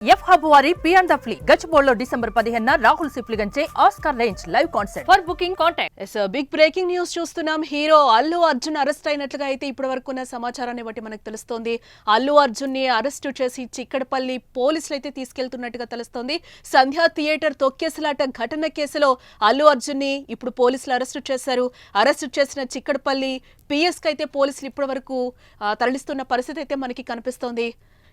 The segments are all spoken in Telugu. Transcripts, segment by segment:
ఎఫ్ హబ్ వారి బియాండ్ ద ఫ్లీ గచ్చిబౌలిలో డిసెంబర్ 15న రాహుల్ సిప్లిగంచే Oscar range live concert. For booking contact. Big breaking news చూస్తున్నాం. హీరో అల్లు అర్జున్ అరెస్ట్ అయినట్లుగా అయితే ఇప్పటివరకు ఉన్న సమాచారాన్ని బట్టి మనకు తెలుస్తోంది. అల్లు అర్జున్ ని అరెస్ట్ చేసి చిక్కడపల్లి పోలీసులు అయితే తీసుకెళ్తున్నట్టుగా తెలుస్తోంది. సంధ్యా థియేటర్ తొక్కేసలాట ఘటన కేసులో అల్లు అర్జున్ ని ఇప్పుడు పోలీసులు అరెస్టు చేశారు. అరెస్టు చేసిన చిక్కడపల్లి పిఎస్ కి అయితే పోలీసులు ఇప్పటివరకు తరలిస్తున్న పరిస్థితి అయితే మనకి కనిపిస్తోంది.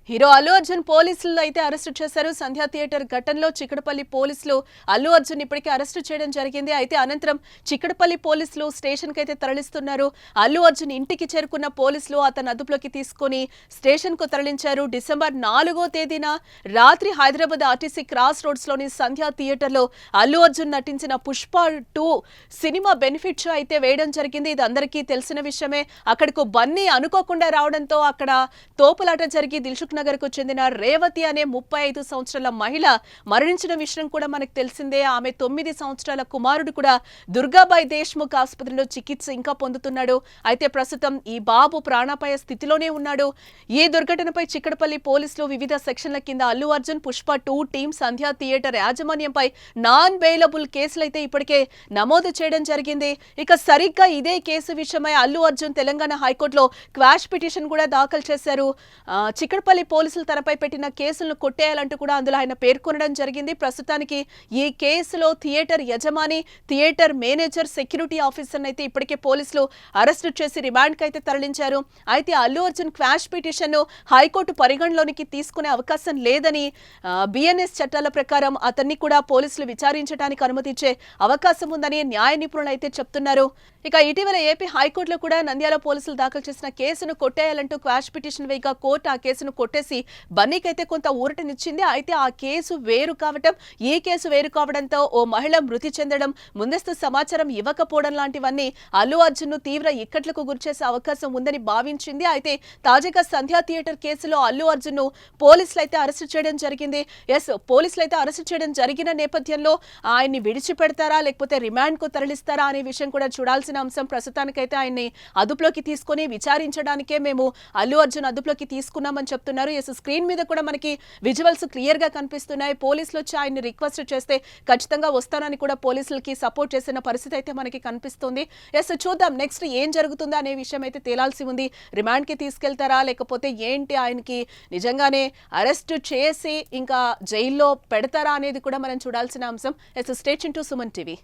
హీరో అల్లు అర్జున్ పోలీసులు అయితే అరెస్టు చేశారు. సంధ్యా థియేటర్ ఘటనలో చిక్కడపల్లి పోలీసులు అల్లు అర్జున్ ఇప్పటికే అరెస్టు చేయడం జరిగింది. అయితే అనంతరం చిక్కడపల్లి పోలీసులు స్టేషన్ కి అయితే తరలిస్తున్నారు. అల్లు అర్జున్ ఇంటికి చేరుకున్న పోలీసులు అతను అదుపులోకి తీసుకుని స్టేషన్ కు తరలించారు. డిసెంబర్ 4వ తేదీన రాత్రి హైదరాబాద్ ఆర్టీసీ క్రాస్ రోడ్స్ లోని సంధ్యా థియేటర్ లో అల్లు అర్జున్ నటించిన పుష్ప 2 సినిమా బెనిఫిట్ షో అయితే వేయడం జరిగింది. ఇది అందరికీ తెలిసిన విషయమే. అక్కడకు బన్నీ అనుకోకుండా రావడంతో అక్కడ తోపులాట జరిగి దిల్సుఖ్ నగర్ కు చెందిన రేవతి అనే 35 సంవత్సరాల మహిళ మరణించిన విషయం కూడా మనకు తెలిసిందే. ఆమె 9 సంవత్సరాల కుమారుడు కూడా దుర్గాబాయి దేశ్ముఖ్ ఆసుపత్రిలో చికిత్స ఇంకా పొందుతున్నాడు. అయితే ప్రస్తుతం ఈ బాబు ప్రాణాపాయ స్థితిలోనే ఉన్నాడు. ఈ దుర్ఘటనపై చిక్కడపల్లి పోలీసులు వివిధ సెక్షన్ల కింద అల్లు అర్జున్ పుష్ప 2 టీం సంధ్యా థియేటర్ యాజమాన్యంపై నాన్ బెయిలబుల్ కేసులైతే ఇప్పటికే నమోదు చేయడం జరిగింది. ఇక సరిగ్గా ఇదే కేసు విషయమై అల్లు అర్జున్ తెలంగాణ హైకోర్టులో క్వాష్ పిటిషన్ కూడా దాఖలు చేశారు. చిక్కడపల్లి పోలీసులు తనపై పెట్టిన కేసులను కొట్టేయాలంటూ కూడా అందులో ఆయన పేర్కొనడం జరిగింది. ప్రస్తుతానికి ఈ కేసులో థియేటర్ యజమాని, థియేటర్ మేనేజర్, సెక్యూరిటీ ఆఫీసర్ అయితే ఇప్పటికే పోలీసులు అరెస్టు చేసి రిమాండ్ కి అయితే తరలించారు. అయితే అల్లు అర్జున్ క్వాష్ పిటిషన్ ను హైకోర్టు పరిగణలోనికి తీసుకునే అవకాశం లేదని బిఎన్ఎస్ చట్టాల ప్రకారం అతన్ని కూడా పోలీసులు విచారించడానికి అనుమతించే అవకాశం ఉందని న్యాయ నిపుణులు అయితే చెప్తున్నారు. ఇక ఇటీవల ఏపీ హైకోర్టులో కూడా నంద్యాల పోలీసులు దాఖలు చేసిన కేసును కొట్టేయాలంటూ క్వాష్ పిటిషన్ వేయగా కోర్టు ఆ కేసును కొట్టేసి బన్నీకైతే కొంత ఊరటనిచ్చింది. అయితే ఆ కేసు వేరు కావటం, ఈ కేసు వేరు కావడంతో ఓ మహిళ మృతి చెందడం, ముందస్తు సమాచారం ఇవ్వకపోవడం లాంటివన్నీ అల్లు అర్జున్ ను తీవ్ర ఇక్కట్లకు గురిచేసే అవకాశం ఉందని భావించింది. అయితే తాజాగా సంధ్యా థియేటర్ కేసులో అల్లు అర్జున్ ను పోలీసులు అయితే అరెస్టు చేయడం జరిగింది. పోలీసులు అయితే అరెస్టు చేయడం జరిగిన నేపథ్యంలో ఆయన్ని విడిచిపెడతారా లేకపోతే రిమాండ్ కు తరలిస్తారా అనే విషయం కూడా చూడాల్సిన అంశం. ప్రస్తుతానికైతే ఆయన్ని అదుపులోకి తీసుకుని విచారించడానికే మేము అల్లు అర్జున్ అదుపులోకి తీసుకున్నామని చెప్తున్నారు. స్క్రీన్ మీద కూడా మనకి విజువల్స్ క్లియర్ గా కనిపిస్తున్నాయి. పోలీసులు వచ్చి ఆయన్ని రిక్వెస్ట్ చేస్తే ఖచ్చితంగా వస్తానని కూడా పోలీసులకి సపోర్ట్ చేసిన పరిస్థితి అయితే మనకి కనిపిస్తుంది. చూద్దాం నెక్స్ట్ ఏం జరుగుతుందో అనే విషయం అయితే తేలాల్సి ఉంది. రిమాండ్ కి తీసుకెళ్తారా లేకపోతే ఏంటి, ఆయనకి నిజంగానే అరెస్ట్ చేసి ఇంకా జైల్లో పెడతారా అనేది కూడా మనం చూడాల్సిన అంశం. Stay tuned to Suman TV.